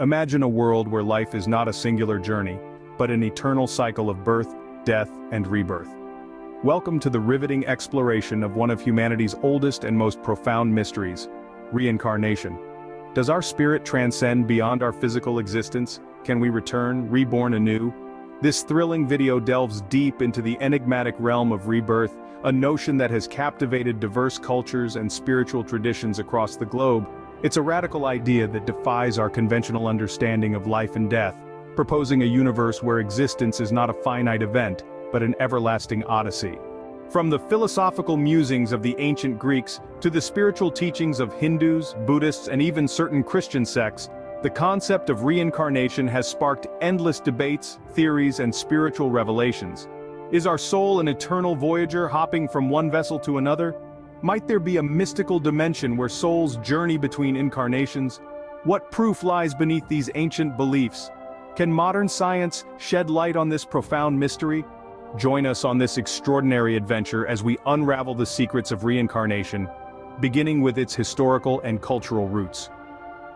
Imagine a world where life is not a singular journey, but an eternal cycle of birth, death, and rebirth. Welcome to the riveting exploration of one of humanity's oldest and most profound mysteries, reincarnation. Does our spirit transcend beyond our physical existence? Can we return, reborn anew? This thrilling video delves deep into the enigmatic realm of rebirth, a notion that has captivated diverse cultures and spiritual traditions across the globe. It's a radical idea that defies our conventional understanding of life and death, proposing a universe where existence is not a finite event, but an everlasting odyssey. From the philosophical musings of the ancient Greeks to the spiritual teachings of Hindus, Buddhists, and even certain Christian sects, the concept of reincarnation has sparked endless debates, theories, and spiritual revelations. Is our soul an eternal voyager hopping from one vessel to another? Might there be a mystical dimension where souls journey between incarnations? What proof lies beneath these ancient beliefs? Can modern science shed light on this profound mystery? Join us on this extraordinary adventure as we unravel the secrets of reincarnation, beginning with its historical and cultural roots.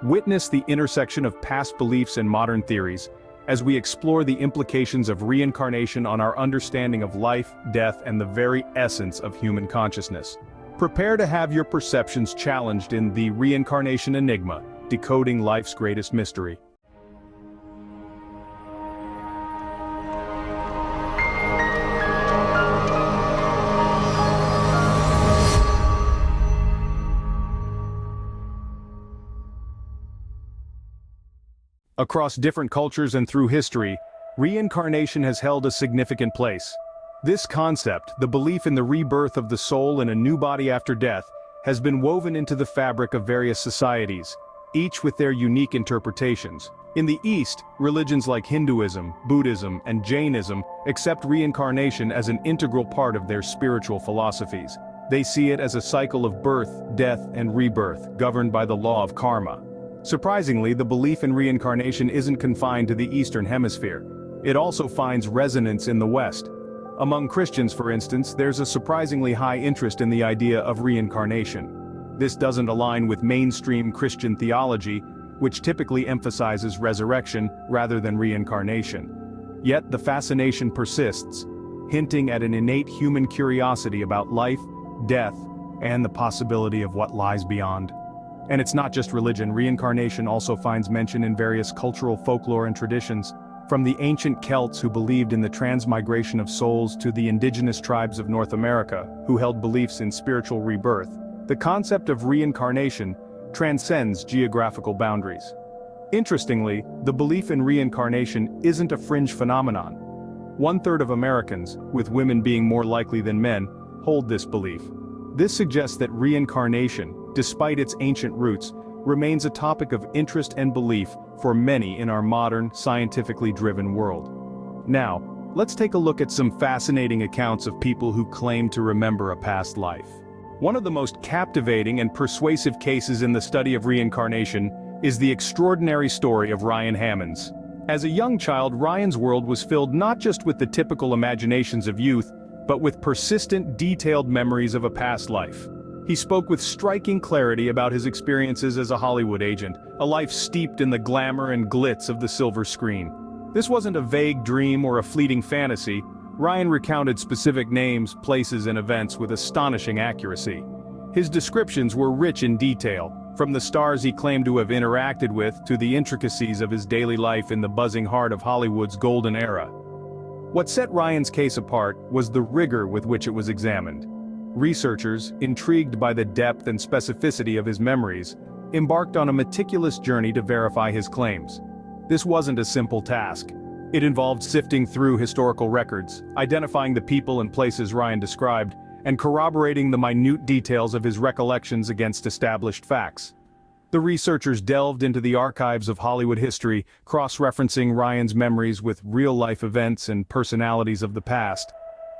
Witness the intersection of past beliefs and modern theories, as we explore the implications of reincarnation on our understanding of life, death, and the very essence of human consciousness. Prepare to have your perceptions challenged in the Reincarnation Enigma, decoding life's greatest mystery. Across different cultures and through history, reincarnation has held a significant place. This concept, the belief in the rebirth of the soul in a new body after death, has been woven into the fabric of various societies, each with their unique interpretations. In the East, religions like Hinduism, Buddhism, and Jainism accept reincarnation as an integral part of their spiritual philosophies. They see it as a cycle of birth, death, and rebirth, governed by the law of karma. Surprisingly, the belief in reincarnation isn't confined to the Eastern Hemisphere. It also finds resonance in the West. Among Christians, for instance, there's a surprisingly high interest in the idea of reincarnation. This doesn't align with mainstream Christian theology, which typically emphasizes resurrection rather than reincarnation. Yet the fascination persists, hinting at an innate human curiosity about life, death, and the possibility of what lies beyond. And it's not just religion. Reincarnation also finds mention in various cultural folklore and traditions. From the ancient Celts who believed in the transmigration of souls to the indigenous tribes of North America, who held beliefs in spiritual rebirth, the concept of reincarnation transcends geographical boundaries. Interestingly, the belief in reincarnation isn't a fringe phenomenon. 1/3 of Americans, with women being more likely than men, hold this belief. This suggests that reincarnation, despite its ancient roots, remains a topic of interest and belief for many in our modern, scientifically driven world. Now, let's take a look at some fascinating accounts of people who claim to remember a past life. One of the most captivating and persuasive cases in the study of reincarnation is the extraordinary story of Ryan Hammons. As a young child, Ryan's world was filled not just with the typical imaginations of youth, but with persistent, detailed memories of a past life. He spoke with striking clarity about his experiences as a Hollywood agent, a life steeped in the glamour and glitz of the silver screen. This wasn't a vague dream or a fleeting fantasy. Ryan recounted specific names, places, and events with astonishing accuracy. His descriptions were rich in detail, from the stars he claimed to have interacted with to the intricacies of his daily life in the buzzing heart of Hollywood's golden era. What set Ryan's case apart was the rigor with which it was examined. Researchers, intrigued by the depth and specificity of his memories, embarked on a meticulous journey to verify his claims. This wasn't a simple task. It involved sifting through historical records, identifying the people and places Ryan described, and corroborating the minute details of his recollections against established facts. The researchers delved into the archives of Hollywood history, cross-referencing Ryan's memories with real-life events and personalities of the past.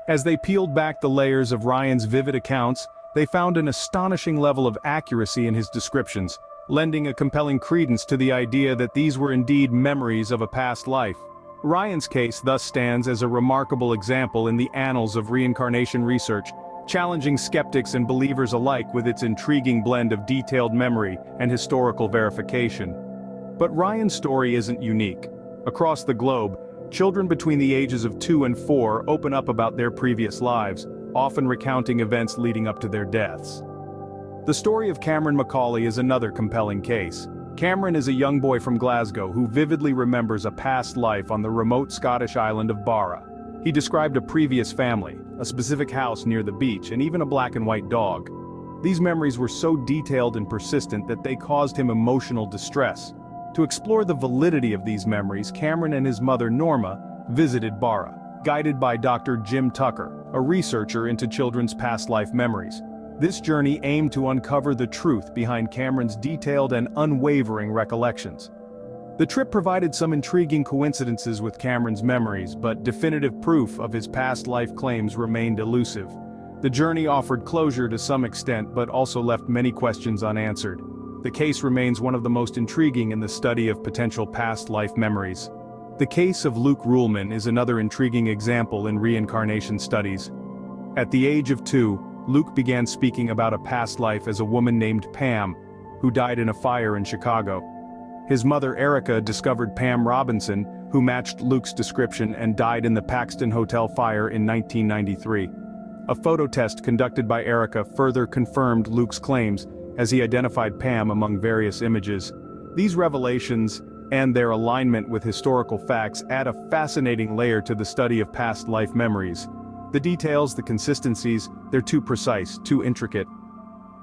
As they peeled back the layers of Ryan's vivid accounts, they found an astonishing level of accuracy in his descriptions, lending a compelling credence to the idea that these were indeed memories of a past life. Ryan's case thus stands as a remarkable example in the annals of reincarnation research, challenging skeptics and believers alike with its intriguing blend of detailed memory and historical verification. But Ryan's story isn't unique. Across the globe, children between the ages of 2 and 4 open up about their previous lives, often recounting events leading up to their deaths. The story of Cameron Macaulay is another compelling case. Cameron is a young boy from Glasgow who vividly remembers a past life on the remote Scottish island of Barra. He described a previous family, a specific house near the beach, and even a black and white dog. These memories were so detailed and persistent that they caused him emotional distress. To explore the validity of these memories, Cameron and his mother Norma visited Barra, guided by Dr. Jim Tucker, a researcher into children's past life memories. This journey aimed to uncover the truth behind Cameron's detailed and unwavering recollections. The trip provided some intriguing coincidences with Cameron's memories, but definitive proof of his past life claims remained elusive. The journey offered closure to some extent but also left many questions unanswered. The case remains one of the most intriguing in the study of potential past life memories. The case of Luke Ruhlman is another intriguing example in reincarnation studies. At the age of 2, Luke began speaking about a past life as a woman named Pam, who died in a fire in Chicago. His mother Erica discovered Pam Robinson, who matched Luke's description and died in the Paxton Hotel fire in 1993. A photo test conducted by Erica further confirmed Luke's claims, as he identified Pam among various images. These revelations, and their alignment with historical facts, add a fascinating layer to the study of past life memories. The details, the consistencies, they're too precise, too intricate.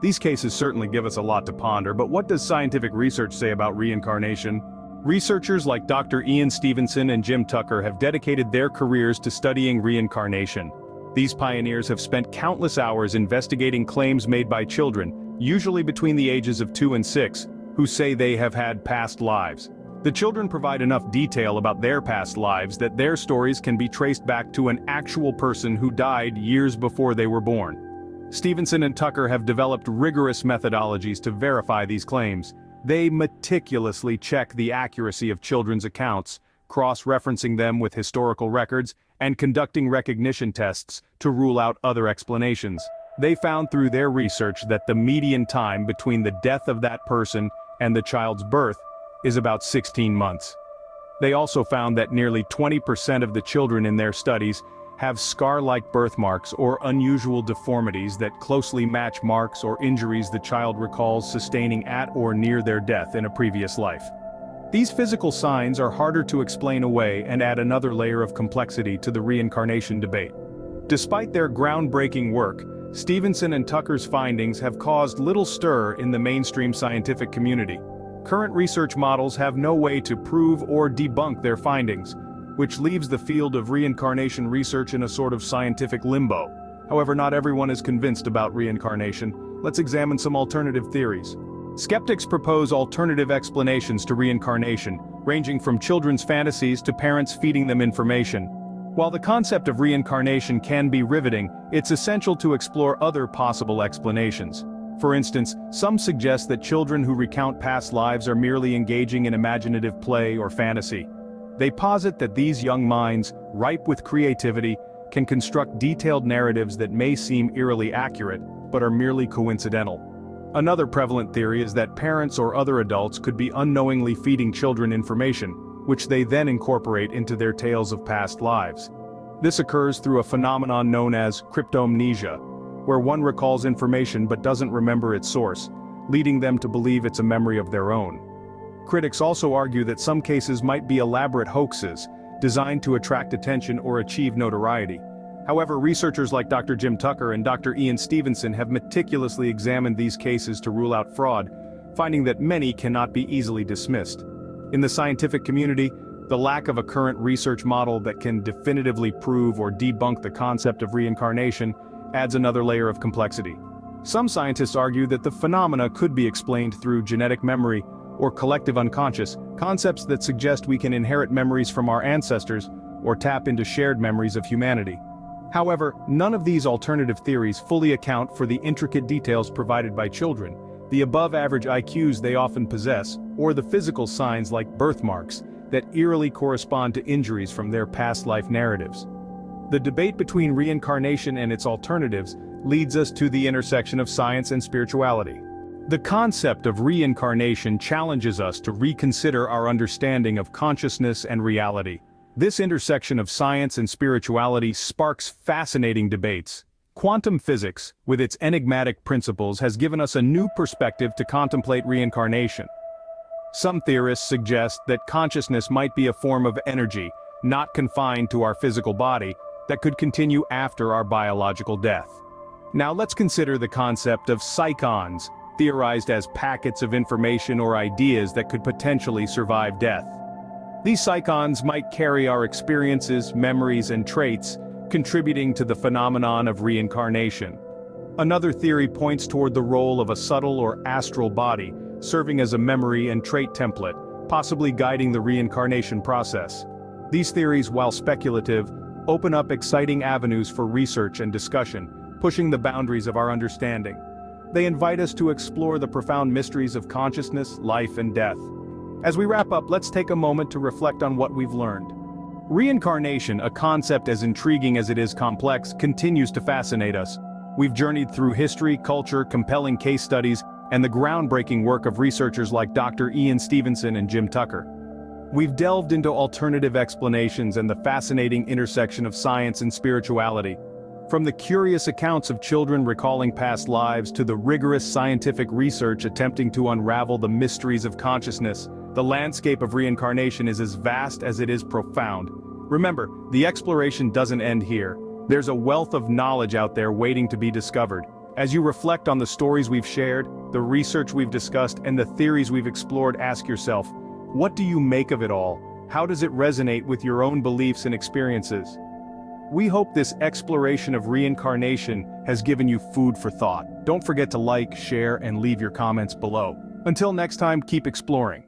These cases certainly give us a lot to ponder, but what does scientific research say about reincarnation? Researchers like Dr. Ian Stevenson and Jim Tucker have dedicated their careers to studying reincarnation. These pioneers have spent countless hours investigating claims made by children, usually between the ages of 2 and 6, who say they have had past lives. The children provide enough detail about their past lives that their stories can be traced back to an actual person who died years before they were born. Stevenson and Tucker have developed rigorous methodologies to verify these claims. They meticulously check the accuracy of children's accounts, cross-referencing them with historical records, and conducting recognition tests to rule out other explanations. They found through their research that the median time between the death of that person and the child's birth is about 16 months. They also found that nearly 20% of the children in their studies have scar-like birthmarks or unusual deformities that closely match marks or injuries the child recalls sustaining at or near their death in a previous life. These physical signs are harder to explain away and add another layer of complexity to the reincarnation debate. Despite their groundbreaking work, Stevenson and Tucker's findings have caused little stir in the mainstream scientific community. Current research models have no way to prove or debunk their findings, which leaves the field of reincarnation research in a sort of scientific limbo. However, not everyone is convinced about reincarnation. Let's examine some alternative theories. Skeptics propose alternative explanations to reincarnation, ranging from children's fantasies to parents feeding them information. While the concept of reincarnation can be riveting, it's essential to explore other possible explanations. For instance, some suggest that children who recount past lives are merely engaging in imaginative play or fantasy. They posit that these young minds, ripe with creativity, can construct detailed narratives that may seem eerily accurate, but are merely coincidental. Another prevalent theory is that parents or other adults could be unknowingly feeding children information, which they then incorporate into their tales of past lives. This occurs through a phenomenon known as cryptomnesia, where one recalls information but doesn't remember its source, leading them to believe it's a memory of their own. Critics also argue that some cases might be elaborate hoaxes, designed to attract attention or achieve notoriety. However, researchers like Dr. Jim Tucker and Dr. Ian Stevenson have meticulously examined these cases to rule out fraud, finding that many cannot be easily dismissed. In the scientific community, the lack of a current research model that can definitively prove or debunk the concept of reincarnation adds another layer of complexity. Some scientists argue that the phenomena could be explained through genetic memory or collective unconscious, concepts that suggest we can inherit memories from our ancestors or tap into shared memories of humanity. However, none of these alternative theories fully account for the intricate details provided by children, the above-average IQs they often possess, or the physical signs like birthmarks that eerily correspond to injuries from their past life narratives. The debate between reincarnation and its alternatives leads us to the intersection of science and spirituality. The concept of reincarnation challenges us to reconsider our understanding of consciousness and reality. This intersection of science and spirituality sparks fascinating debates. Quantum physics, with its enigmatic principles, has given us a new perspective to contemplate reincarnation. Some theorists suggest that consciousness might be a form of energy, not confined to our physical body, that could continue after our biological death. Now let's consider the concept of psychons, theorized as packets of information or ideas that could potentially survive death. These psychons might carry our experiences, memories, and traits, contributing to the phenomenon of reincarnation. Another theory points toward the role of a subtle or astral body, serving as a memory and trait template, possibly guiding the reincarnation process. These theories, while speculative, open up exciting avenues for research and discussion, pushing the boundaries of our understanding. They invite us to explore the profound mysteries of consciousness, life, and death. As we wrap up, let's take a moment to reflect on what we've learned. Reincarnation, a concept as intriguing as it is complex, continues to fascinate us. We've journeyed through history, culture, compelling case studies, and the groundbreaking work of researchers like Dr. Ian Stevenson and Jim Tucker. We've delved into alternative explanations and the fascinating intersection of science and spirituality. From the curious accounts of children recalling past lives to the rigorous scientific research attempting to unravel the mysteries of consciousness, the landscape of reincarnation is as vast as it is profound. Remember, the exploration doesn't end here. There's a wealth of knowledge out there waiting to be discovered. As you reflect on the stories we've shared, the research we've discussed, and the theories we've explored, ask yourself, what do you make of it all? How does it resonate with your own beliefs and experiences? We hope this exploration of reincarnation has given you food for thought. Don't forget to like, share, and leave your comments below. Until next time, keep exploring.